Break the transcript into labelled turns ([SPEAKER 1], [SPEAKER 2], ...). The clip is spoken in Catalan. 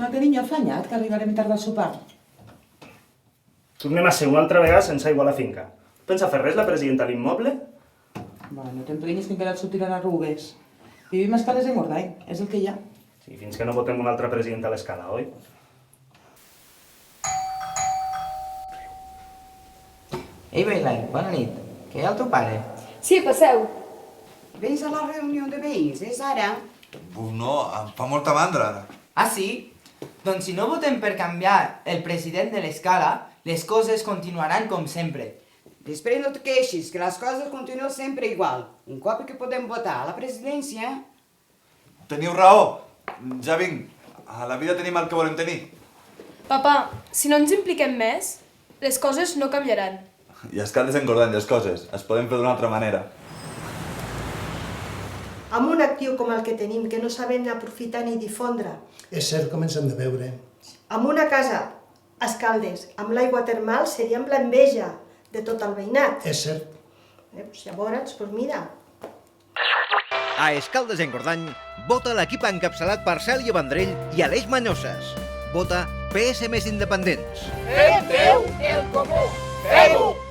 [SPEAKER 1] No tenim ja afanyat que arribarem tard al sopar.
[SPEAKER 2] Tornem a ser una altra vegada sense aigua a la finca. Pensa fer res la presidenta a l'immoble?
[SPEAKER 1] Bueno, no t'emprenyis que encara et sortiran arrugues. Vivim a escales d'Engordany, és el que hi ha.
[SPEAKER 2] Sí, fins que no votem una altra presidenta a l'escala, oi?
[SPEAKER 3] Ei, Bailan, bona nit. Que hi ha el teu pare?
[SPEAKER 4] Sí, passeu.
[SPEAKER 5] Vens a la reunió de veïns, és ara?
[SPEAKER 6] No, em fa molta mandra ara.
[SPEAKER 3] Ah, sí? Doncs si no votem per canviar el president de l'escala, les coses continuaran com sempre.
[SPEAKER 5] Després no et queixis, que les coses continuen sempre igual. Un cop que podem votar a la presidència...
[SPEAKER 6] Teniu raó. Ja vinc. A la vida tenim el que volem tenir.
[SPEAKER 4] Papa, si no ens impliquem més, les coses no canviaran.
[SPEAKER 6] I escaldes engordant les coses. Es poden fer d'una altra manera.
[SPEAKER 7] Amb un actiu com el que tenim, que no sabem aprofitar ni difondre,
[SPEAKER 8] És cert, com ens hem de veure.
[SPEAKER 7] amb una casa a Escaldes, amb l'aigua termal, seríem l'enveja de tot el veïnat.
[SPEAKER 8] És cert.
[SPEAKER 7] Llavors, mira,
[SPEAKER 9] A Escaldes-Engordany, vota l'equip encapçalat per Cèlia Vendrell i Aleix Manyoses. Vota PS més independents.
[SPEAKER 10] Fem Déu el comú! Fem-ho!